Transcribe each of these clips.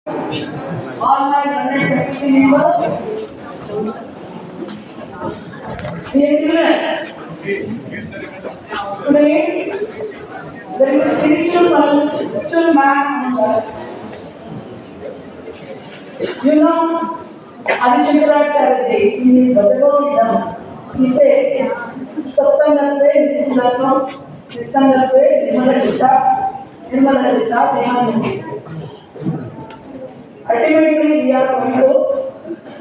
All my Monday faculty members, dear children, today there is a spiritual man among us. You know, Adi Shankaracharya in his Bhagavad he said, Satsangatve Nistangatve Nirmala Chitta Jnana. Ultimately, we are going to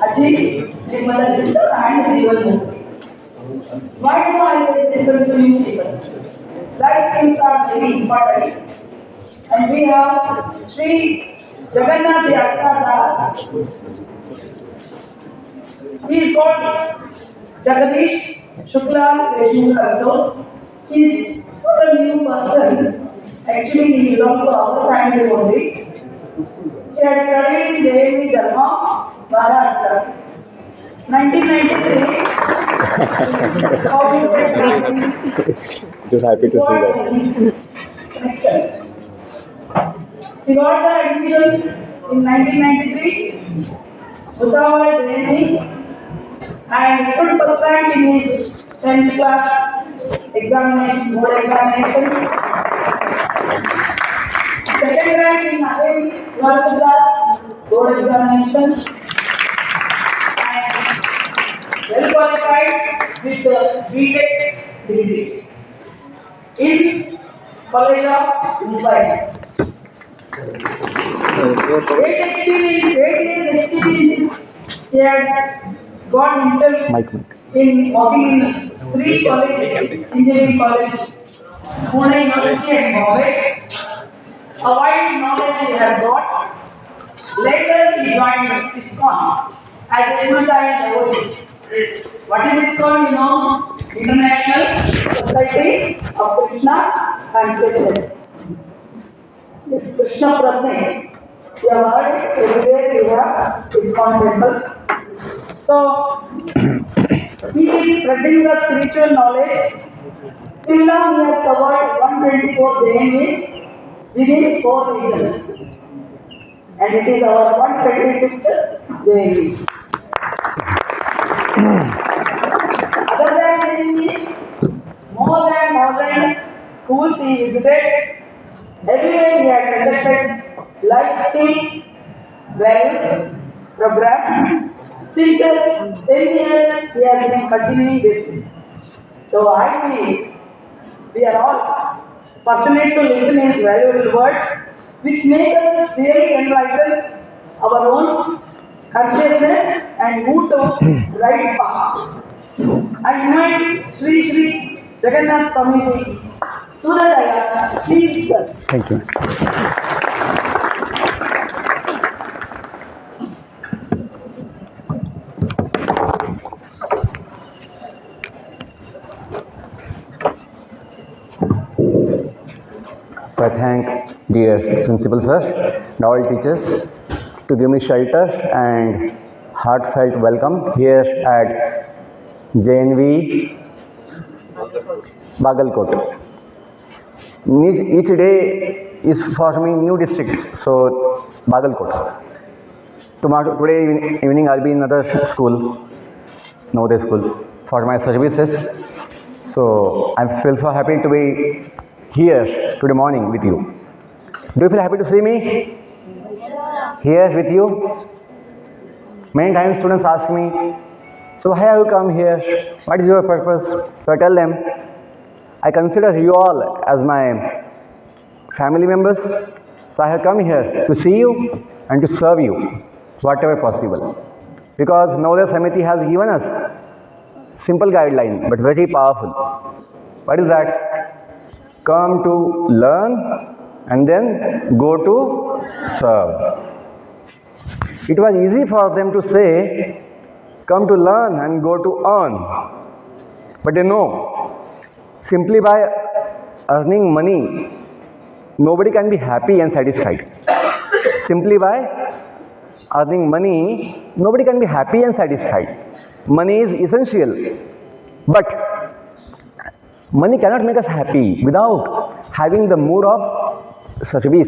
achieve Nirmala Chitta and Jivan. Why do I say this to you people? Life skills are very important. And we have Sri Jagannath Yatra Das. He is called Jagadish Shukla Reshmukh also. He is not a new person. Actually, he belongs to our family only. He had studied in JMV Jalma, Maharashtra. 1993. Just happy to see that. He got the admission in 1993, Bhusawal JNV, and stood first rank in his 10th class examination, board examination. Second rank in again 12th class board examinations. Well qualified with the BTech degree in College of Mumbai. 8 years experience he had got himself in working in 3 colleges, engineering colleges, Pune University and Bombay. A wide knowledge he has got. Later he joined ISKCON as a full-time devotee. What is ISKCON? You know, International Society of Krishna and Krishnas. This Krishna Pratne, you have heard it, everywhere you have ISKCON temples. So, he is spreading the spiritual knowledge. Till now he has covered 124 JNVs within 4 regions. And it is our 125th JNV. Other than JNV, more than 1,000 schools he visited. Everywhere he had conducted life skill, values, program. Since 10 years he has been continuing this. So I believe we are all fortunate to listen his valuable words, which make us really enlighten our own consciousness and move to right path. I invite Sri Jagannath Swami to the dais. Please, sir. Thank you. So I thank dear Principal Sir and all teachers to give me shelter and heartfelt welcome here at JNV Bagalkot. Each day is for me new district, so Bagalkot. Today evening I'll be in another school, Navodaya school, for my services. So I feel so happy to be here today morning with you. Do you feel happy to see me here with you? Many times students ask me, so why have you come here? What is your purpose? So I tell them, I consider you all as my family members. So I have come here to see you and to serve you, whatever possible. Because Navodaya Samiti has given us simple guideline, but very powerful. What is that? Come to learn and then go to serve. It was easy for them to say, come to learn and go to earn. But they know, simply by earning money, nobody can be happy and satisfied. Simply by earning money, nobody can be happy and satisfied. Money is essential, but money cannot make us happy without having the mood of serving.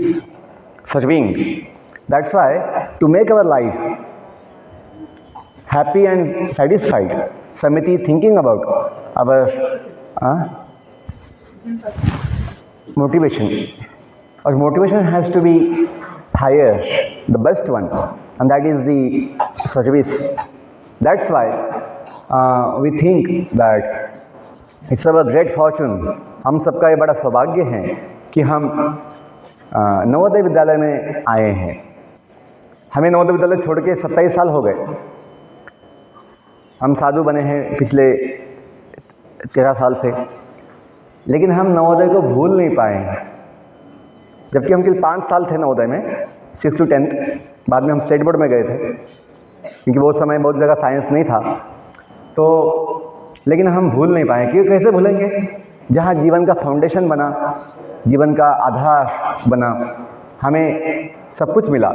That's why to make our life happy and satisfied, Samiti thinking about our motivation. Our motivation has to be higher, the best one, and that is the service. That's why we think that it's our great fortune, हम सबका ये बड़ा सौभाग्य है कि हम नवोदय विद्यालय में आए हैं। हमें नवोदय विद्यालय छोड़ के 27 साल हो गए। हम साधु बने हैं पिछले 13 साल से, लेकिन हम नवोदय को भूल नहीं पाए हैं। जबकि हम केवल 5 साल थे नवोदय में, 6 to 10th, बाद में हम स्टेट बोर्ड में गए थे, क्योंकि वो समय बहुत जगह साइंस नहीं था। तो लेकिन हम भूल नहीं पाए। क्यों, कैसे भूलेंगे? जहाँ जीवन का फाउंडेशन बना, जीवन का आधार बना, हमें सब कुछ मिला,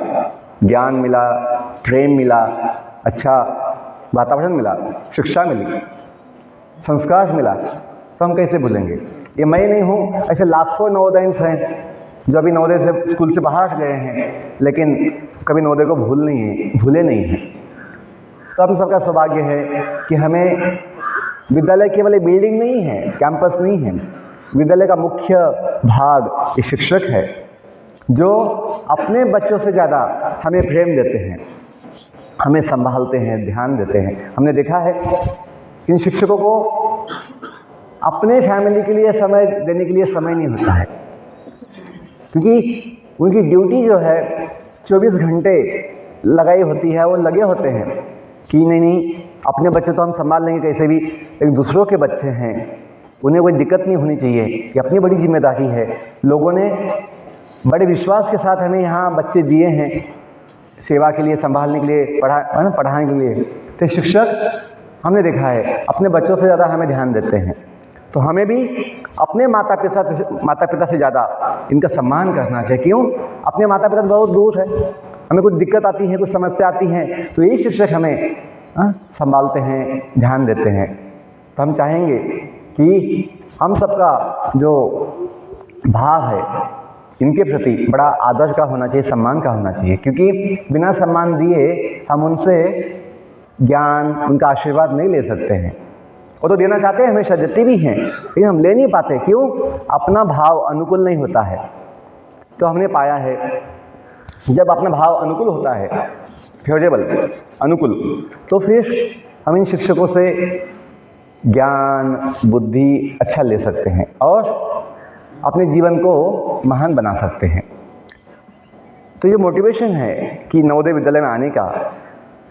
ज्ञान मिला, प्रेम मिला, अच्छा वातावरण मिला, शिक्षा मिली, संस्कार मिला, तो हम कैसे भूलेंगे? ये मैं नहीं हूँ, ऐसे लाखों नवोदयंस हैं जो अभी नवोदय से स्कूल से बाहर गए हैं, लेकिन कभी नवोदय को भूले नहीं हैं। तो हम सबका सौभाग्य है कि हमें विद्यालय केवल एक बिल्डिंग नहीं है, कैंपस नहीं है। विद्यालय का मुख्य भाग ये शिक्षक है, जो अपने बच्चों से ज़्यादा हमें प्रेम देते हैं, हमें संभालते हैं, ध्यान देते हैं। हमने देखा है कि इन शिक्षकों को अपने फैमिली के लिए समय देने के लिए समय नहीं होता है, क्योंकि उनकी ड्यूटी जो है 24 घंटे लगाई होती है। वो लगे होते हैं कि नहीं अपने बच्चे तो हम संभाल लेंगे कैसे भी, लेकिन दूसरों के बच्चे हैं, उन्हें कोई दिक्कत नहीं होनी चाहिए, ये अपनी बड़ी जिम्मेदारी है। लोगों ने बड़े विश्वास के साथ हमें यहाँ बच्चे दिए हैं सेवा के लिए, संभालने के लिए, पढ़ाने के लिए। तो शिक्षक हमने देखा है अपने बच्चों से ज़्यादा हमें ध्यान देते हैं। तो हमें भी अपने माता पिता से ज़्यादा इनका सम्मान करना चाहिए। क्यों? अपने माता पिता बहुत दूर है, हमें कुछ दिक्कत आती है, कुछ समस्या आती है, तो यही शिक्षक हमें संभालते हैं, ध्यान देते हैं। तो हम चाहेंगे कि हम सबका जो भाव है इनके प्रति बड़ा आदर का होना चाहिए, सम्मान का होना चाहिए, क्योंकि बिना सम्मान दिए हम उनसे ज्ञान, उनका आशीर्वाद नहीं ले सकते हैं। वो तो देना चाहते हैं, हमेशा देते भी हैं, लेकिन हम ले नहीं पाते। क्यों? अपना भाव अनुकूल नहीं होता है। तो हमने पाया है जब अपना भाव अनुकूल होता है, फेवरेबल, अनुकूल, तो फिर हम इन शिक्षकों से ज्ञान, बुद्धि अच्छा ले सकते हैं और अपने जीवन को महान बना सकते हैं। तो ये मोटिवेशन है कि नवोदय विद्यालय में आने का,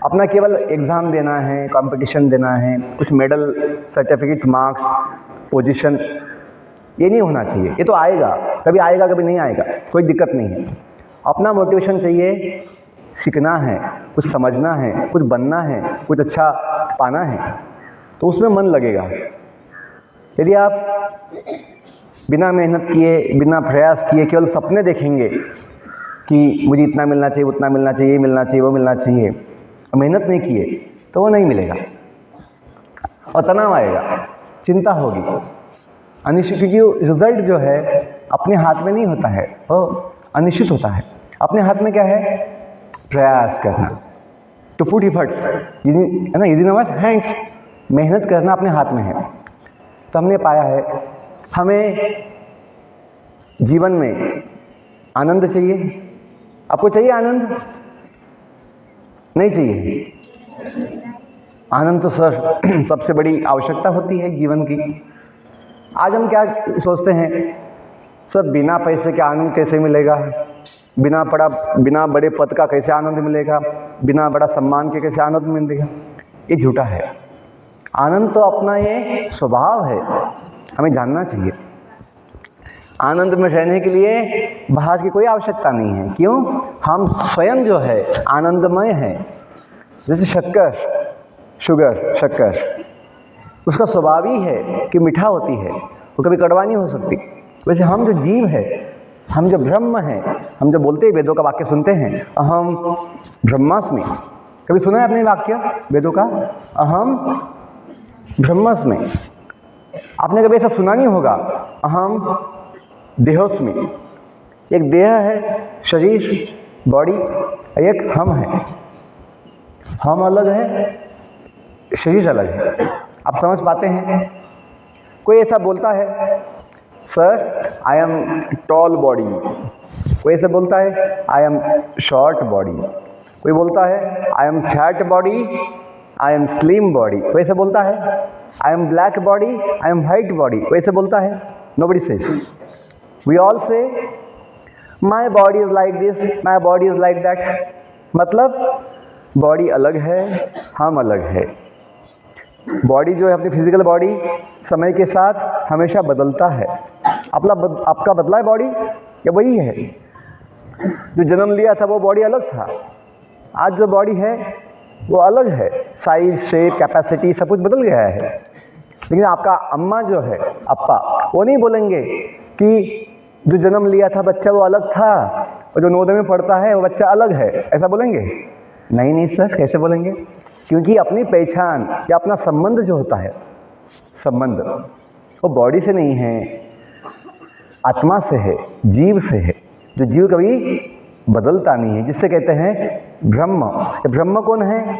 अपना केवल एग्ज़ाम देना है, कंपटीशन देना है, कुछ मेडल, सर्टिफिकेट, मार्क्स, पोजीशन, ये नहीं होना चाहिए। ये तो आएगा, कभी आएगा कभी नहीं आएगा, कोई दिक्कत नहीं है। अपना मोटिवेशन चाहिए, सीखना है, कुछ समझना है, कुछ बनना है, कुछ अच्छा पाना है, तो उसमें मन लगेगा। यदि आप बिना मेहनत किए, बिना प्रयास किए केवल सपने देखेंगे कि मुझे इतना मिलना चाहिए, उतना मिलना चाहिए, ये मिलना चाहिए, वो मिलना चाहिए, मेहनत नहीं किए तो वो नहीं मिलेगा और तनाव आएगा, चिंता होगी, अनिश्चित, क्योंकि रिजल्ट जो है अपने हाथ में नहीं होता है, वो अनिश्चित होता है। अपने हाथ में क्या है? प्रयास करना, टू पुट एफर्ट्स, है ना, इज इन आवर हैंड्स, मेहनत करना अपने हाथ में है। तो हमने पाया है हमें जीवन में आनंद चाहिए। आपको चाहिए आनंद? नहीं चाहिए? आनंद तो सबसे बड़ी आवश्यकता होती है जीवन की। आज हम क्या सोचते हैं, सर बिना पैसे के आनंद कैसे मिलेगा, बिना बड़े पद का कैसे आनंद मिलेगा, बिना बड़ा सम्मान के कैसे आनंद मिलेगा? ये झूठा है। आनंद तो अपना ये स्वभाव है, हमें जानना चाहिए। आनंद में रहने के लिए बाहर की कोई आवश्यकता नहीं है। क्यों? हम स्वयं जो है आनंदमय है। जैसे शक्कर, उसका स्वभाव ही है कि मीठा होती है, वो कभी कड़वा नहीं हो सकती। वैसे हम जो जीव है, हम जो ब्रह्म हैं, हम जो बोलते हैं, वेदों का वाक्य सुनते हैं, अहम ब्रह्मास्मि। कभी सुना है आपने वाक्य वेदों का, अहम ब्रह्मास्मि? आपने कभी ऐसा सुना नहीं होगा, अहम देहोस्मि। एक देह है, शरीर, बॉडी, एक हम है। हम अलग है, शरीर अलग है। आप समझ पाते हैं? कोई ऐसा बोलता है sir I am tall body, कोई ऐसा बोलता है आई एम शॉर्ट बॉडी, कोई बोलता है I am fat body, I am slim body, कोई ऐसा बोलता है I am black body, I am white body, कोई ऐसा बोलता है? Nobody says. वी ऑल से my body is like this, my body is like that. मतलब बॉडी अलग है, हम अलग है। बॉडी जो है, अपनी फिजिकल बॉडी समय के साथ हमेशा बदलता है। आपका बदला है बॉडी या वही है? जो जन्म लिया था वो बॉडी अलग था, आज जो बॉडी है वो अलग है। साइज, शेप, कैपेसिटी सब कुछ बदल गया है। लेकिन आपका अम्मा जो है, अप्पा, वो नहीं बोलेंगे कि जो जन्म लिया था बच्चा वो अलग था और जो नवोदय में पढ़ता है वो बच्चा अलग है, ऐसा बोलेंगे? नहीं सर, कैसे बोलेंगे? क्योंकि अपनी पहचान या अपना संबंध जो होता है, संबंध वो बॉडी से नहीं है, आत्मा से है, जीव से है। जो जीव कभी बदलता नहीं है, जिससे कहते हैं ब्रह्म। ब्रह्म कौन है?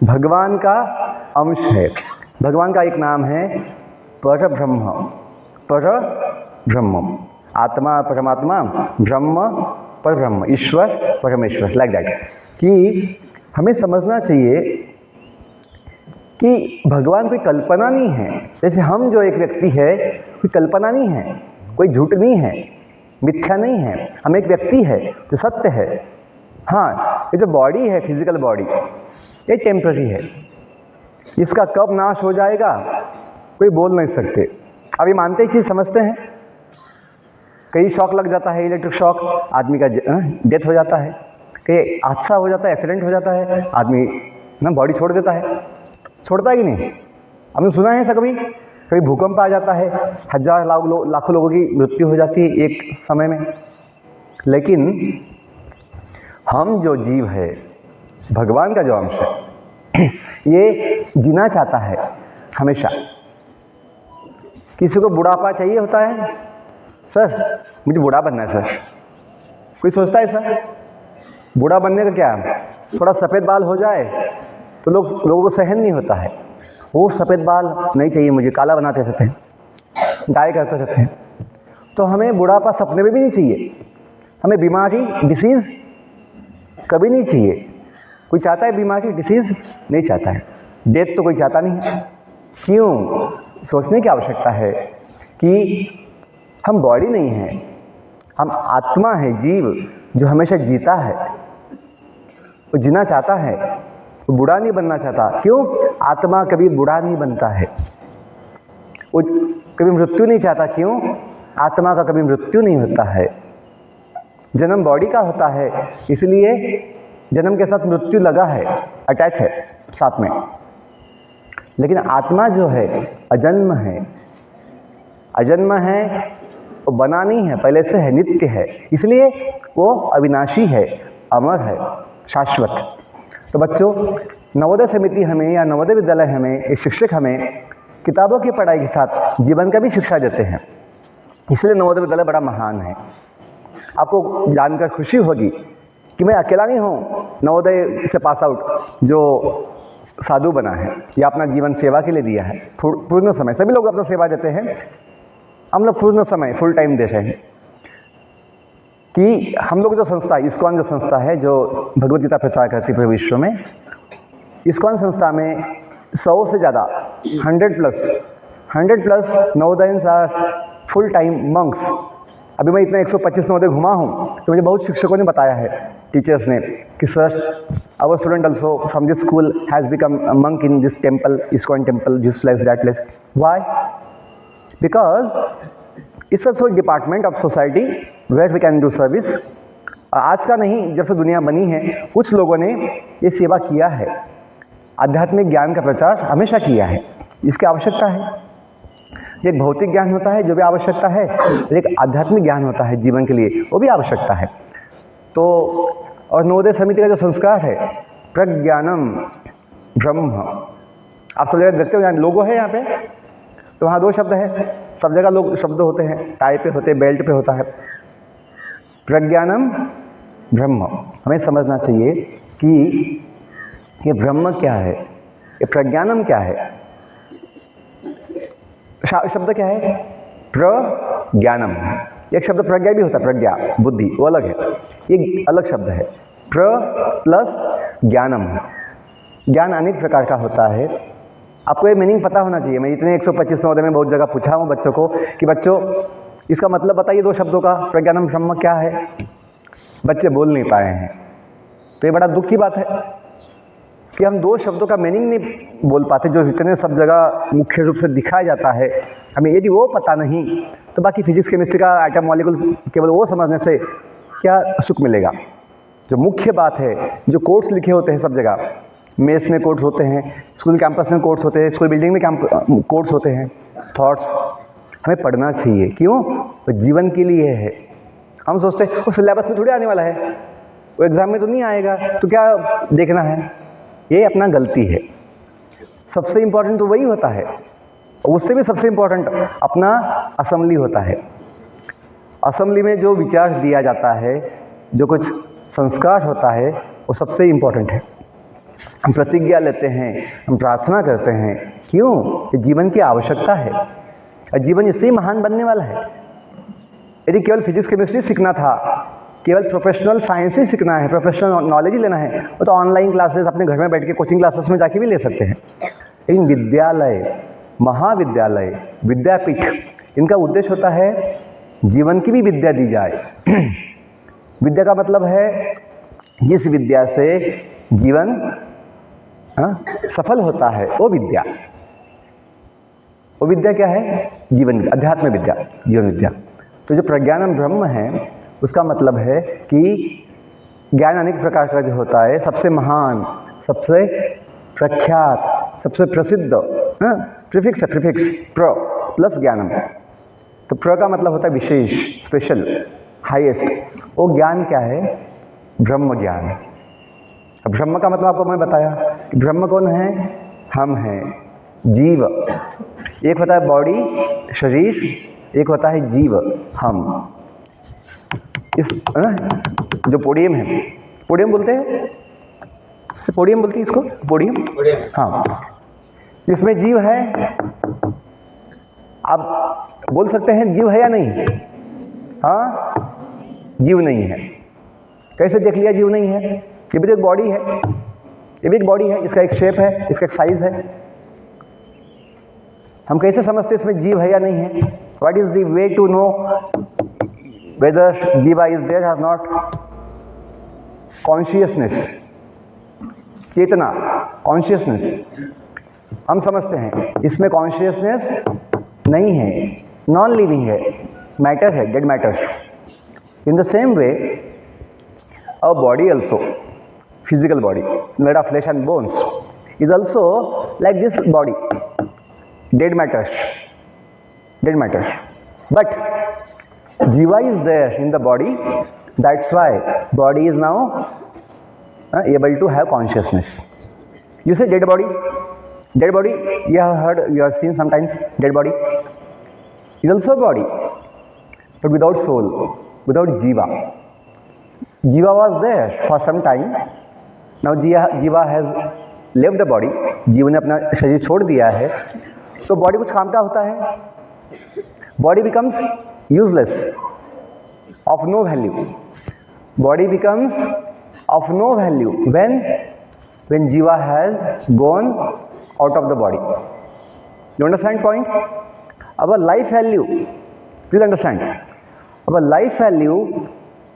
भगवान का अंश है। भगवान का एक नाम है पर ब्रह्म। पर ब्रह्म, आत्मा परमात्मा, ब्रह्म पर ब्रह्म, ईश्वर परमेश्वर, लाइक दैट। कि हमें समझना चाहिए कि भगवान कोई कल्पना नहीं है। जैसे हम जो एक व्यक्ति है, कोई कल्पना नहीं है, कोई झूठ नहीं है, मिथ्या नहीं है। हम एक व्यक्ति है जो सत्य है। हाँ, ये जो बॉडी है, फिजिकल बॉडी, ये टेम्पररी है। इसका कब नाश हो जाएगा कोई बोल नहीं सकते। अब ये मानते ही चीज़ समझते हैं। कई शॉक लग जाता है, इलेक्ट्रिक शॉक, आदमी का डेथ हो जाता है। कई हादसा हो जाता है, एक्सीडेंट हो जाता है, आदमी ना बॉडी छोड़ देता है। छोड़ता ही नहीं। हमने सुना है ऐसा कभी? कभी भूकंप आ जाता है, हजार लाखों लोगों की मृत्यु हो जाती है एक समय में। लेकिन हम जो जीव है, भगवान का जो अंश है, ये जीना चाहता है हमेशा। किसी को बुढ़ापा चाहिए होता है, सर मुझे बूढ़ा बनना है सर, कोई सोचता है सर? बूढ़ा बनने का क्या, थोड़ा सफ़ेद बाल हो जाए तो लोगों को सहन नहीं होता है। वो सफ़ेद बाल नहीं चाहिए मुझे, काला बनाते रहते हैं, डाई करते रहते हैं। तो हमें बुढ़ापा सपने में भी नहीं चाहिए। हमें बीमारी, डिसीज़ कभी नहीं चाहिए। कोई चाहता है बीमारी, डिसीज़? नहीं चाहता है। डेथ तो कोई चाहता नहीं है। क्यों? सोचने की आवश्यकता है कि हम बॉडी नहीं हैं, हम आत्मा है, जीव जो हमेशा जीता है, वो जीना चाहता है, वो बूढ़ा नहीं बनना चाहता। क्यों? आत्मा कभी बूढ़ा नहीं बनता है, वो कभी मृत्यु नहीं चाहता। क्यों? आत्मा का कभी मृत्यु नहीं होता है। जन्म बॉडी का होता है, इसलिए जन्म के साथ मृत्यु लगा है, अटैच है साथ में। लेकिन आत्मा जो है अजन्म है। अजन्म है, वो बना नहीं है, पहले से है, नित्य है, इसलिए वो अविनाशी है, अमर है, शाश्वत। तो बच्चों, नवोदय समिति हमें या नवोदय विद्यालय हमें, एक शिक्षक हमें किताबों की पढ़ाई के साथ जीवन का भी शिक्षा देते हैं। इसलिए नवोदय विद्यालय बड़ा महान है। आपको जानकर खुशी होगी कि मैं अकेला नहीं हूँ नवोदय से पास आउट जो साधु बना है या अपना जीवन सेवा के लिए दिया है। पूर्ण समय सभी लोग अपना सेवा देते हैं, हम लोग पूर्ण समय फुल टाइम दे रहे हैं। कि हम लोग जो संस्था, इस्कॉन जो संस्था है जो भगवद गीता प्रचार करती है पूरे विश्व में, इस्कॉन संस्था में 100 से ज़्यादा 100 plus Navodayans are full time monks. अभी मैं इतना 125 नवोदय घुमा हूँ तो मुझे बहुत शिक्षकों ने बताया है, टीचर्स ने, कि sir our student also from this school has become a monk in this temple, ISKCON temple, this place, that place. Why? Because it's a department of society where we can do service. आज का नहीं, जब से दुनिया बनी है कुछ लोगों ने ये सेवा किया है, आध्यात्मिक ज्ञान का प्रचार हमेशा किया है। इसकी आवश्यकता है। एक भौतिक ज्ञान होता है जो भी आवश्यकता है, एक आध्यात्मिक ज्ञान होता है जीवन के लिए, वो भी आवश्यकता है। तो और नवोदय समिति का जो संस्कार है, प्रज्ञानम ब्रह्म, आप सब जगह देखते हो, यहाँ लोगो है यहाँ पे, तो वहाँ 2 शब्द है, सब जगह लोग शब्द होते हैं, टाई पे होते हैं, बेल्ट पे होता है। प्रज्ञानम ब्रह्म, हमें समझना चाहिए कि ये ब्रह्म क्या है, ये प्रज्ञानम क्या है। शब्द क्या है? प्रज्ञानम। एक शब्द प्रज्ञा भी होता है, प्रज्ञा बुद्धि, वो अलग है, ये अलग शब्द है। प्र प्लस ज्ञानम। ज्ञान अनेक प्रकार का होता है, आपको ये मीनिंग पता होना चाहिए। मैं इतने 125 नवोदय में बहुत जगह पूछा हूँ बच्चों को कि बच्चों इसका मतलब बताइए दो शब्दों का, प्रज्ञानम ब्रह्म क्या है। बच्चे बोल नहीं पाए हैं, तो ये बड़ा दुख की बात है कि हम दो शब्दों का मीनिंग नहीं बोल पाते, जो जितने सब जगह मुख्य रूप से दिखाया जाता है। हमें यदि वो पता नहीं तो बाकी फिजिक्स केमिस्ट्री का एटम मॉलिक्यूल केवल वो समझने से क्या सुख मिलेगा। जो मुख्य बात है, जो कोट्स लिखे होते हैं सब जगह, मेस में कोट्स होते हैं, स्कूल कैंपस में कोट्स होते हैं, स्कूल बिल्डिंग में कोट्स होते हैं, थॉट्स हमें पढ़ना चाहिए। क्यों? वो जीवन के लिए है। हम सोचते हैं वो सिलेबस में थोड़ी आने वाला है, वो एग्ज़ाम में तो नहीं आएगा, तो क्या देखना है। ये अपना गलती है। सबसे इम्पोर्टेंट तो वही होता है, उससे भी सबसे इम्पोर्टेंट अपना असेंबली होता है। असेंबली में जो विचार दिया जाता है, जो कुछ संस्कार होता है, वो सबसे इम्पोर्टेंट है। हम प्रतिज्ञा लेते हैं, हम प्रार्थना करते हैं, क्यों? ये जीवन की आवश्यकता है और जीवन इससे ही महान बनने वाला है। यदि केवल फिजिक्स केमिस्ट्री सीखना था, केवल प्रोफेशनल साइंस ही सीखना है, प्रोफेशनल नॉलेज ही लेना है, वो तो ऑनलाइन क्लासेस अपने घर में बैठ के कोचिंग क्लासेस में जाके भी ले सकते हैं। लेकिन विद्यालय, महाविद्यालय, विद्यापीठ, इनका उद्देश्य होता है जीवन की भी विद्या दी जाए। विद्या का मतलब है जिस विद्या से जीवन सफल होता है, वो विद्या। वो विद्या क्या है? जीवन, अध्यात्म विद्या, जीवन विद्या। तो जो प्रज्ञानम ब्रह्म है, उसका मतलब है कि ज्ञान अनेक प्रकार का जो होता है, सबसे महान, सबसे प्रख्यात, सबसे प्रसिद्ध, प्रीफिक्स है, प्रीफिक्स प्र प्लस ज्ञानम। तो प्र का मतलब होता है विशेष, स्पेशल, हाईएस्ट। वो ज्ञान क्या है? ब्रह्म ज्ञान। अब ब्रह्म का मतलब आपको मैं बताया कि ब्रह्म कौन है? हम हैं, जीव। एक होता है बॉडी, शरीर, एक होता है जीव, हम। इस जो पोडियम है, पोडियम बोलते हैं, पोडियम बोलते हैं इसको, पोडियम, हाँ। इसमें जीव है। आप बोल सकते हैं जीव है या नहीं? हाँ, जीव नहीं है। कैसे देख लिया जीव नहीं है? ये भी तो एक बॉडी है, ये भी एक बॉडी है, इसका एक शेप है, इसका एक साइज है। हम कैसे समझते इसमें जीव है या नहीं है? What is the way to know whether jiva is there or not? Consciousness, चेतना, कॉन्शियसनेस। हम समझते हैं इसमें कॉन्शियसनेस नहीं है, नॉन लिविंग है, मैटर है, dead matter. In the same way our body also, physical body made of flesh and bones, is also like this body, dead matters, but jiva is there in the body. That's why body is now able to have consciousness. You say dead body, you have heard, you have seen sometimes. Dead body is also body, but without soul, without jiva. Jiva was there for some time. Now Jiva has left the body. जीव ने अपना शरीर छोड़ दिया है, तो body कुछ काम का होता है। Body becomes useless, of no value. Body becomes of no value when Jiva has gone out of the body. You understand point? Our life value, please understand, our life value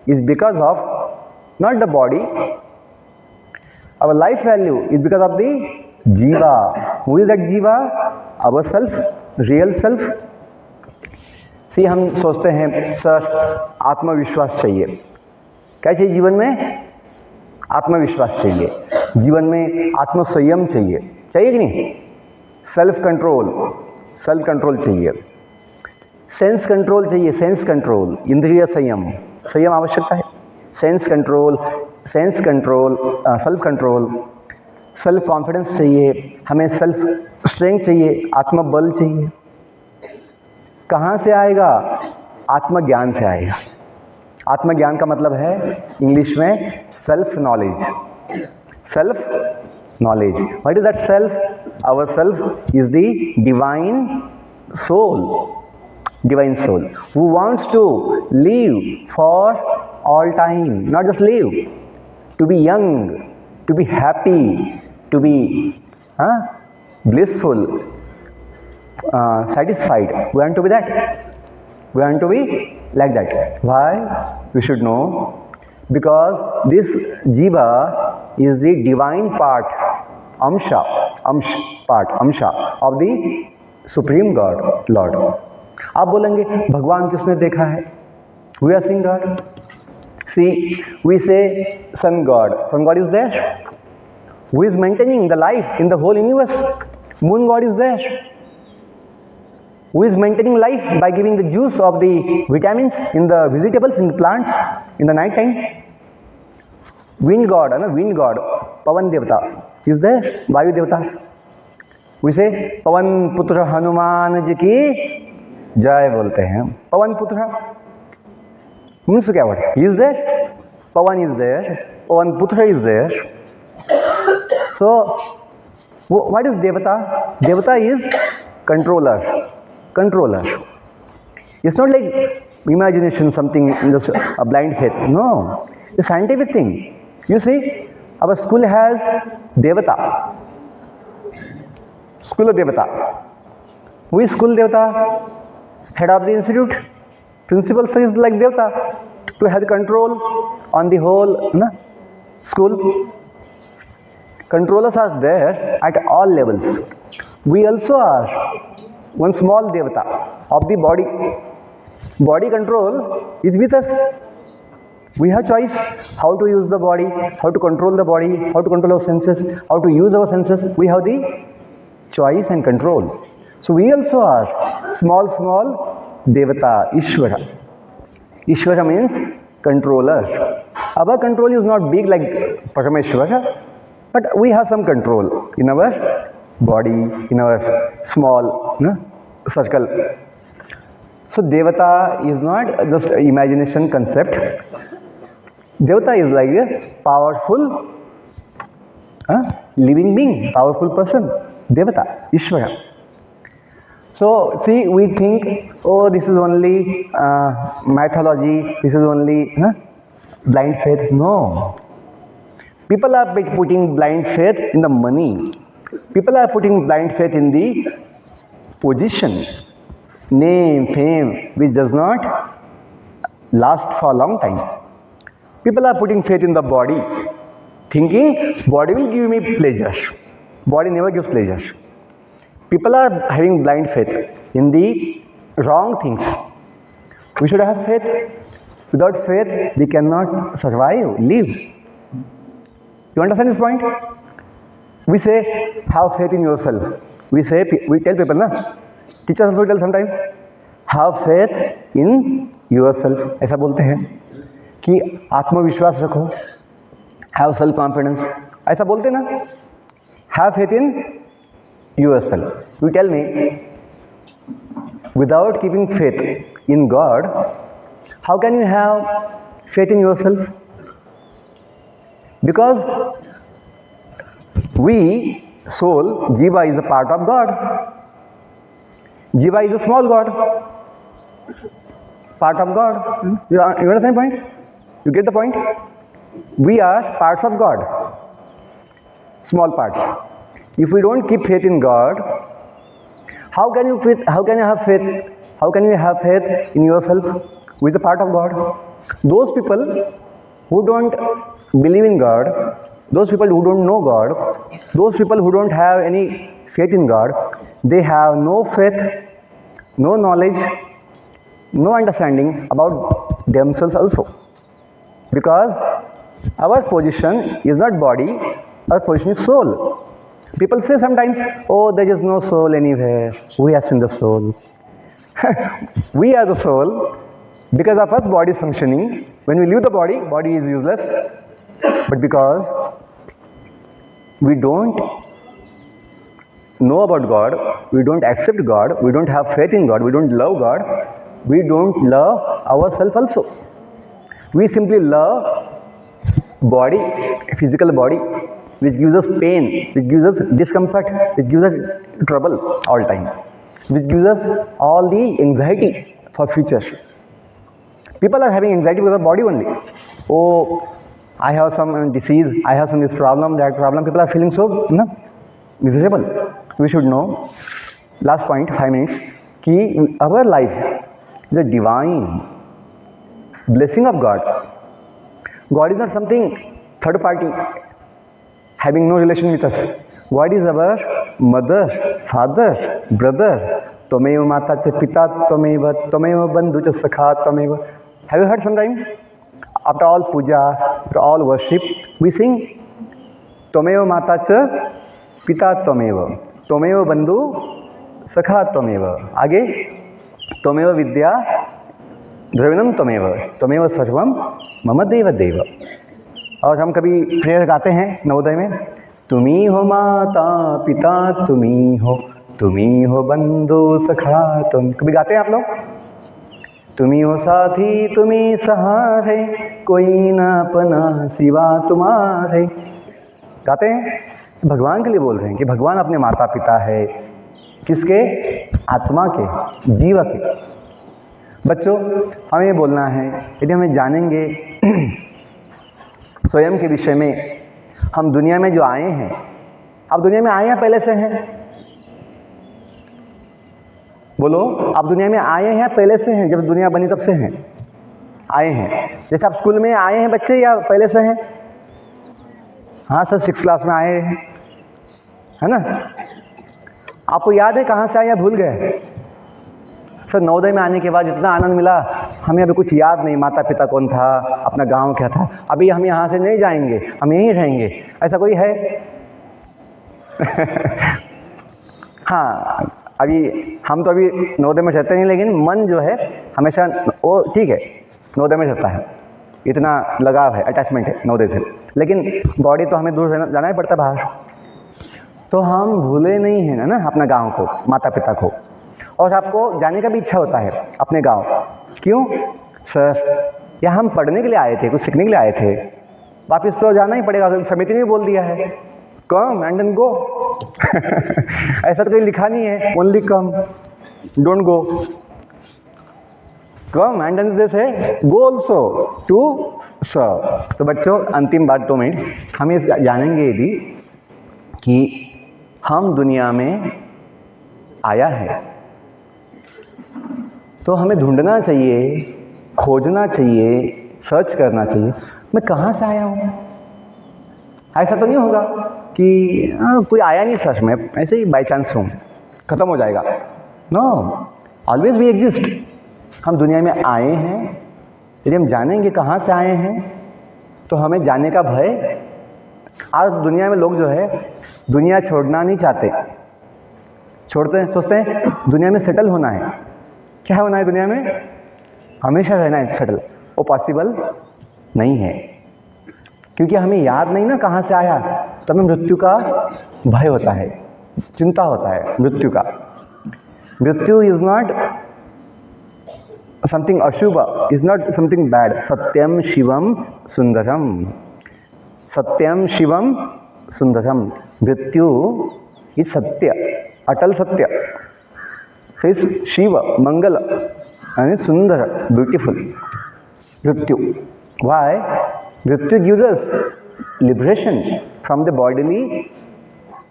is because of not the body. Our life value is because of the Jiva. Who is that Jiva? Our self, real self. See, हम सोचते हैं sir आत्मविश्वास चाहिए। क्या चाहिए जीवन में? आत्मविश्वास चाहिए। जीवन में आत्मसंयम चाहिए, चाहिए कि नहीं? सेल्फ कंट्रोल चाहिए, सेंस कंट्रोल चाहिए, सेंस कंट्रोल, इंद्रिय संयम, संयम आवश्यकता है। सेल्फ कंट्रोल, सेल्फ कॉन्फिडेंस चाहिए, हमें सेल्फ स्ट्रेंथ चाहिए, आत्मबल चाहिए। कहाँ से आएगा? आत्मज्ञान से आएगा। आत्मज्ञान का मतलब है इंग्लिश में self knowledge. Self knowledge. What is that self? Our self is the divine soul. Divine soul who wants to live for all time, not just live, to be young, to be happy, to be blissful, satisfied. We want to be that. We want to be like that. Why? We should know. Because this jiva is the divine part, amsha of the supreme God, Lord. आप बोलेंगे भगवान किसने देखा है? We are seeing God. See, we say sun God. Sun God is there. Who is maintaining the life in the whole universe? Moon God is there. Who is maintaining life by giving the juice of the vitamins in the vegetables, in the plants, in the night time? Wind God, wind God, Pavan Devata is there, Vayu Devata. We say Pavan Putra Hanuman जी की जय बोलते हैं. Pavan Putra means क्या word? He is there, Pavan is there, Pavan Putra is there. So what is Devata? Devata is controller. Controller. It's not like imagination, something just a blind faith. No, it's a scientific thing. You see, our school has Devata. School of Devata. Who is school Devata? Head of the institute. Principal is like Devata to have control on the whole school. Controllers are there at all levels. We also are one small Devata of the body. Body control is with us. We have choice how to use the body, how to control the body, how to control our senses, how to use our senses. We have the choice and control. So we also are small Devata, Ishvara. Ishvara means controller. Our control is not big like Parameshvara, but we have some control in our body, in our small circle. So Devata is not just an imagination concept. Devata is like a powerful living being, powerful person. Devata, Ishvara. So see, we think, oh, this is only mythology, this is only blind faith. No. People are putting blind faith in the money. People are putting blind faith in the position, name, fame, which does not last for a long time. People are putting faith in the body, thinking body will give me pleasure. Body never gives pleasure. People are having blind faith in the wrong things. We should have faith. Without faith, we cannot survive, live. You understand this point? We say, have faith in yourself. We tell people, teachers also tell sometimes, have faith in yourself. ऐसा बोलते हैं कि आत्मविश्वास रखो, have self confidence. ऐसा बोलते ना, have faith in yourself. You tell me, without keeping faith in God, how can you have faith in yourself? Because we, soul, Jiva is a part of God. Jiva is a small God, part of God. You understand the point? You get the point? We are parts of God, small parts. If we don't keep faith in God, how can you have faith? How can you have faith in yourself, who is a part of God? Those people who don't believe in God, those people who don't know God, those people who don't have any faith in God, they have no faith, no knowledge, no understanding about themselves also. Because our position is not body, our position is soul. People say sometimes, oh, there is no soul anywhere, we are in the soul. We are the soul. Because of us, body is functioning. When we leave the body, body is useless. But because we don't know about God, we don't accept God, we don't have faith in God, we don't love God, we don't love ourselves also. We simply love body, physical body, which gives us pain, which gives us discomfort, which gives us trouble all time, which gives us all the anxiety for future. People are having anxiety with the body only. Oh, I have some disease, I have some this problem, that problem. People are feeling so miserable. We should know, last point, 5 minutes, कि our life is a divine blessing of God. God is not something third party having no relation with us. God is our mother, father, brother. Twamev mata cha pita twamev bandhu cha sakha twamev. Have you heard sometime? After all puja, after all worship, we sing Twamev mata cha pita twamev bandhu sakha twamev. आगे Twamev vidya द्रविणम त्वमेव सर्वम मम देव देव. और हम कभी prayer गाते हैं नवोदय में, तुम्ही हो माता पिता तुम्ही हो बंधु सखा तुम. कभी गाते हैं आप लोग? तुम्ही हो साथी तुम्ही सहारे, कोई न अपना सिवा तुम्हारे. गाते हैं? भगवान के लिए बोल रहे हैं कि भगवान अपने माता पिता है. किसके? आत्मा के, जीव के. बच्चों, हमें ये बोलना है, यदि हमें जानेंगे स्वयं के विषय में, हम दुनिया में जो आए हैं, आप दुनिया में आए हैं पहले से हैं? बोलो, आप दुनिया में आए हैं पहले से हैं? जब दुनिया बनी तब से हैं? आए हैं. जैसे आप स्कूल में आए हैं बच्चे, या पहले से हैं? हाँ सर, 6th क्लास में आए हैं, है ना? आपको याद है कहाँ से आए या भूल गए? सर, नवोदय में आने के बाद इतना आनंद मिला, हमें अभी कुछ याद नहीं, माता पिता कौन था, अपना गांव क्या था. अभी हम यहाँ से नहीं जाएंगे, हम यहीं रहेंगे. ऐसा कोई है? हाँ, अभी हम तो अभी नवोदय में रहते नहीं, लेकिन मन जो है हमेशा वो ठीक है, नवोदय में रहता है. इतना लगाव है, अटैचमेंट है नवोदय से. लेकिन बॉडी तो हमें दूर जाना ही पड़ता बाहर. तो हम भूले नहीं हैं ना अपना गाँव को, माता पिता को. और आपको जाने का भी इच्छा होता है अपने गांव. क्यों? सर, या हम पढ़ने के लिए आए थे, कुछ सीखने के लिए आए थे, वापस तो जाना ही पड़ेगा. समिति ने बोल दिया है कम एंड देन गो. ऐसा तो कहीं लिखा नहीं है, only come, don't go. Come and then say go also to serve. तो बच्चों, अंतिम बात 2 मिनट, हम ये जानेंगे यदि कि हम दुनिया में आया है, तो हमें ढूंढना चाहिए, खोजना चाहिए, सर्च करना चाहिए, मैं कहाँ से आया हूँ. ऐसा तो नहीं होगा कि कोई आया नहीं सच में, ऐसे ही बाई चांस हूँ, ख़त्म हो जाएगा. No, always we exist. हम दुनिया में आए हैं, यदि हम जानेंगे कहाँ से आए हैं, तो हमें जाने का भय. आज दुनिया में लोग जो है दुनिया छोड़ना नहीं चाहते, छोड़ते हैं, सोचते हैं दुनिया में सेटल होना है. क्या होना है दुनिया में? हमेशा रहना है सेटल. वो पॉसिबल नहीं है, क्योंकि हमें याद नहीं ना कहाँ से आया. तो हमें मृत्यु का भय होता है, चिंता होता है मृत्यु का. मृत्यु इज नॉट समथिंग अशुभ, इज नॉट समथिंग बैड. सत्यम शिवम सुंदरम, सत्यम शिवम सुंदरम. मृत्यु इज सत्य, अटल सत्य. इज शिव, मंगल and sundar, beautiful. Mrityu. Why? Mrityu gives us liberation from the bodily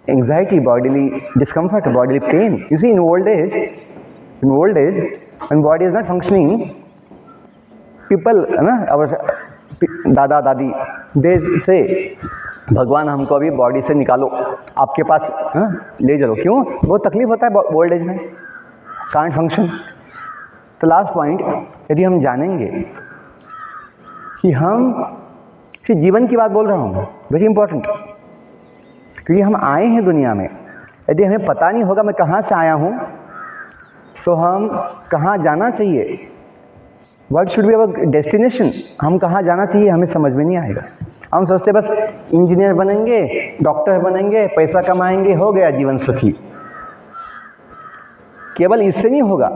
anxiety, bodily discomfort, bodily pain. You see, in old age, when body is not functioning, people, our दादा दादी, they say, भगवान हमको अभी body से निकालो, आपके पास ले चलो. क्यों? बहुत तकलीफ होता है ओल्ड एज में, कांट फंक्शन. तो लास्ट पॉइंट, यदि हम जानेंगे कि हम सिर्फ जीवन की बात बोल रहा हूँ, वेरी इंपॉर्टेंट, क्योंकि हम आए हैं दुनिया में. यदि हमें पता नहीं होगा मैं कहाँ से आया हूँ, तो हम कहाँ जाना चाहिए, what should be our destination, हम कहाँ जाना चाहिए, हमें समझ में नहीं आएगा. हम सोचते बस इंजीनियर बनेंगे, डॉक्टर बनेंगे, पैसा कमाएंगे, हो गया जीवन सुखी. केवल इससे नहीं होगा.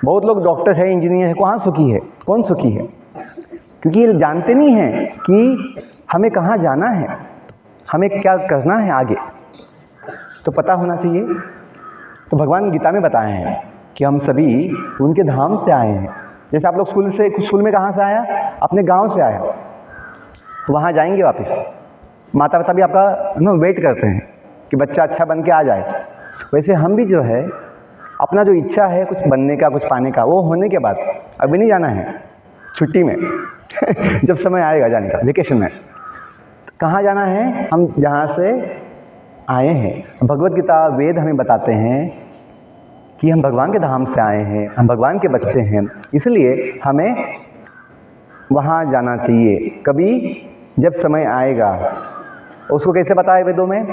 बहुत लोग डॉक्टर है, इंजीनियर है, कहाँ सुखी है, कौन सुखी है? क्योंकि ये जानते नहीं हैं कि हमें कहाँ जाना है, हमें क्या करना है आगे, तो पता होना चाहिए। तो भगवान गीता में बताए हैं कि हम सभी उनके धाम से आए हैं। जैसे आप लोग स्कूल में कहाँ से आया, अपने गांव से आया, वहाँ जाएंगे वापस, माता पिता भी आपका वेट करते हैं कि बच्चा अच्छा बन के आ जाए। वैसे हम भी जो है अपना जो इच्छा है कुछ बनने का, कुछ पाने का, वो होने के बाद अभी नहीं जाना है, छुट्टी में जब समय आएगा जाने का, वेकेशन में। कहाँ जाना है, हम जहाँ से आए हैं। भगवत गीता, वेद हमें बताते हैं कि हम भगवान के धाम से आए हैं, हम भगवान के बच्चे हैं, इसलिए हमें वहाँ जाना चाहिए कभी जब समय आएगा। उसको कैसे पता है वेदों में?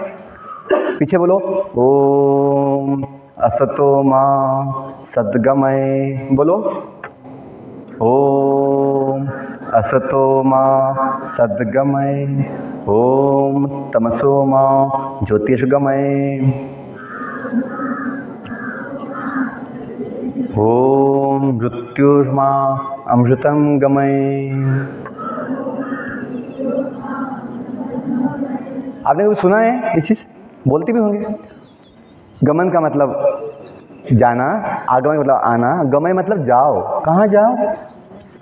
पीछे बोलो, ओम असतो मा सद्गमय, बोलो ओम असतो मा सद्गमय, ओम तमसो मा ज्योतिषगमय, ओम मृत्युर्मा अमृतम गमय। आपने कभी सुना है ये चीज़? बोलते भी होंगे। गमन का मतलब जाना, आगमन मतलब आना, गमय मतलब जाओ। कहाँ जाओ?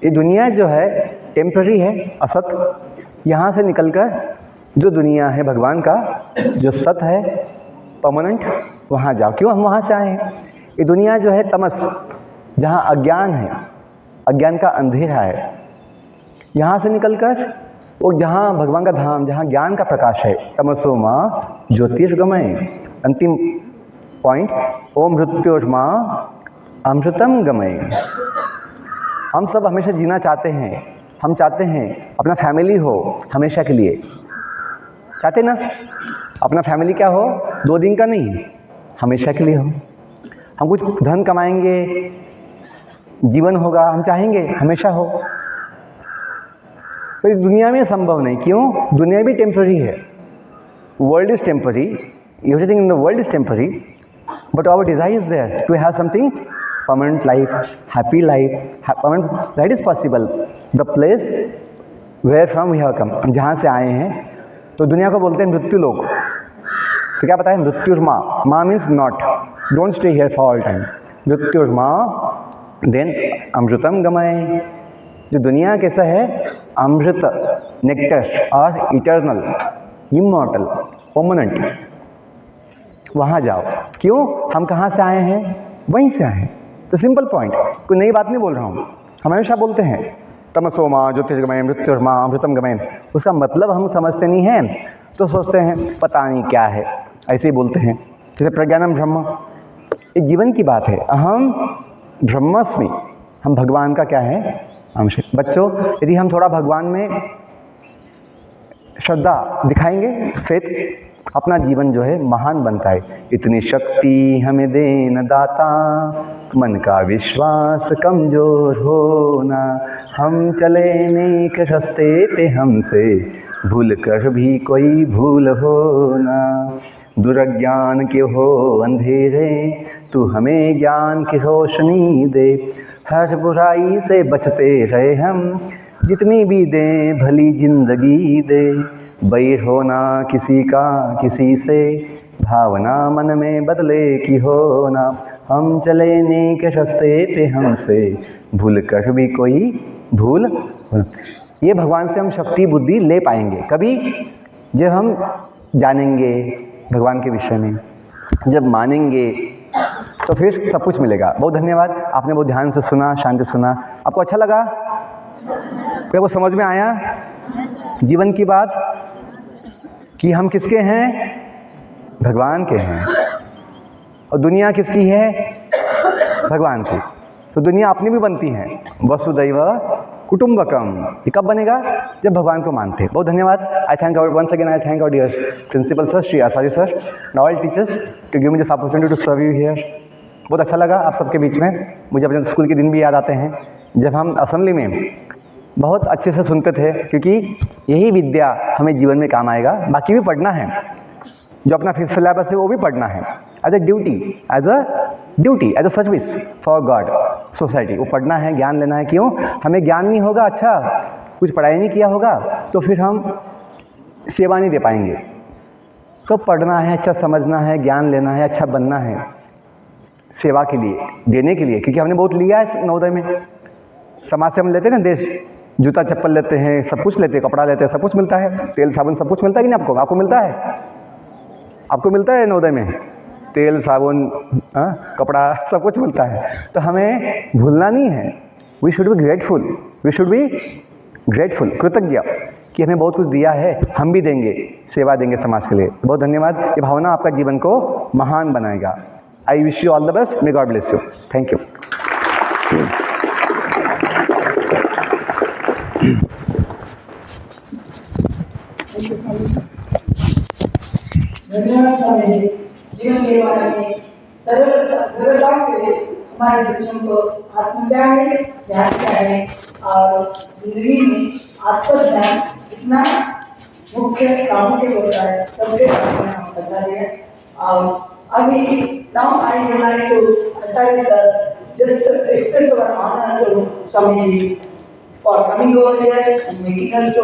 ये दुनिया जो है टेम्पररी है, असत। यहाँ से निकलकर जो दुनिया है भगवान का, जो सत है परमानेंट, वहाँ जाओ। क्यों हम वहाँ से आए हैं? ये दुनिया जो है तमस, जहाँ अज्ञान है, अज्ञान का अंधेरा है, यहाँ से निकलकर वो जहाँ भगवान का धाम, जहाँ ज्ञान का प्रकाश है, तमसो माँ ज्योतिषगमय। अंतिम पॉइंट, ओम मृत्युर्मा अमृतम गमय। हम सब हमेशा जीना चाहते हैं, हम चाहते हैं अपना फैमिली हो हमेशा के लिए, चाहते ना? अपना फैमिली क्या हो, 2 दिन का नहीं, हमेशा के लिए हो। हम कुछ धन कमाएंगे, जीवन होगा, हम चाहेंगे हमेशा हो। तो इस दुनिया में संभव नहीं। क्यों? दुनिया भी टेम्पररी है, world is temporary, everything in the world is temporary, but our desire is there to have something permanent life, happy life, permanent, that is possible. The place where from we have come, जहाँ से आए हैं। तो दुनिया को बोलते हैं मृत्यु लोक। तो क्या पता है? मृत्युर्मा, मा means not, don't stay here for all time. मृत्युर्मा, देन अमृतम गमय। जो दुनिया कैसा है? अमृत, नेक्टर और इटर्नल, इमॉर्टल, परमानेंट, वहाँ जाओ। क्यों? हम कहाँ से आए हैं? वहीं से आए हैं। तो सिंपल पॉइंट, कोई नई बात नहीं बोल रहा हूँ। हम हमेशा बोलते हैं तमसो माँ ज्योतिषगमय, मृत्युर्मा अमृतम गमय। उसका मतलब हम समझते नहीं हैं, तो सोचते हैं पता नहीं क्या है, ऐसे ही बोलते हैं। जैसे प्रज्ञानम ब्रह्म, ये जीवन की बात है। अहम ब्रह्मस्मि, हम भगवान का क्या है? अंश। बच्चों, यदि हम थोड़ा भगवान में श्रद्धा दिखाएंगे, फेथ, अपना जीवन जो है महान बनता है। इतनी शक्ति हमें देन दाता, मन का विश्वास कमजोर होना, हम चले नेक रास्ते पे, हमसे भूल कर भी कोई भूल होना। दुर्ज्ञान के हो अंधेरे, तू हमें ज्ञान की रोशनी दे। हर बुराई से बचते रहे हम, जितनी भी दे भली जिंदगी दे। बैर होना किसी का किसी से, भावना मन में बदले की होना। हम चले नेक रास्ते पे, हमसे भूल कर भी कोई भूल। ये भगवान से हम शक्ति बुद्धि ले पाएंगे कभी? जब हम जानेंगे भगवान के विषय में, जब मानेंगे, तो फिर सब कुछ मिलेगा। बहुत धन्यवाद, आपने बहुत ध्यान से सुना, शांति सुना। आपको अच्छा लगा? क्या वो समझ में आया जीवन की बात कि हम किसके हैं? भगवान के हैं। और दुनिया किसकी है? भगवान की। तो दुनिया अपनी भी बनती है, वसुदैव कुटुंबकम। ये कब बनेगा? जब भगवान को मानते हैं। बहुत धन्यवाद। I thank our once again, I thank our dear principal sir, Shri Acharya sir, and all teachers to give me this opportunity to serve you here. बहुत अच्छा लगा आप सबके बीच में। मुझे अपने स्कूल के दिन भी याद आते हैं, जब हम असेंबली में बहुत अच्छे से सुनते थे, क्योंकि यही विद्या हमें जीवन में काम आएगा। बाकी भी पढ़ना है, जो अपना फिफ्थ सिलेबस है वो भी पढ़ना है, as a duty, as a service for God society. वो पढ़ना है, ज्ञान लेना है। क्यों? हमें ज्ञान नहीं होगा अच्छा कुछ पढ़ाई नहीं किया होगा तो फिर हम सेवा नहीं दे पाएंगे। तो पढ़ना है, अच्छा समझना है, ज्ञान लेना है, अच्छा बनना है सेवा के लिए, देने के लिए, क्योंकि हमने बहुत लिया है नवोदय में। समाज से हम लेते हैं ना, देश जूता चप्पल लेते हैं, सब कुछ लेते हैं, कपड़ा लेते हैं, सब कुछ मिलता है, तेल साबुन सब कुछ मिलता है कि नहीं? आपको मिलता है? आपको मिलता है नवोदय में तेल साबुन, कपड़ा, सब कुछ मिलता है। तो हमें भूलना नहीं है। We should be grateful, we should be grateful, कृतज्ञ कि हमें बहुत कुछ दिया है, हम भी देंगे, सेवा देंगे समाज के लिए। बहुत धन्यवाद। ये भावना आपका जीवन को महान बनाएगा। I wish you all the best. May God bless you. Thank you. धन्यवाद स्वामी जी। जीवन के बारे में सरलता से हमारे बच्चों को आत्मज्ञान है, ज्ञान क्या है और जिंदगी में आत्मज्ञान कितना मुख्य प्रामुख्य होता है, सबके बारे में हम बता दिया। और अभी now I would like to assign sir just express our honor to Swami ji for coming over here and making us to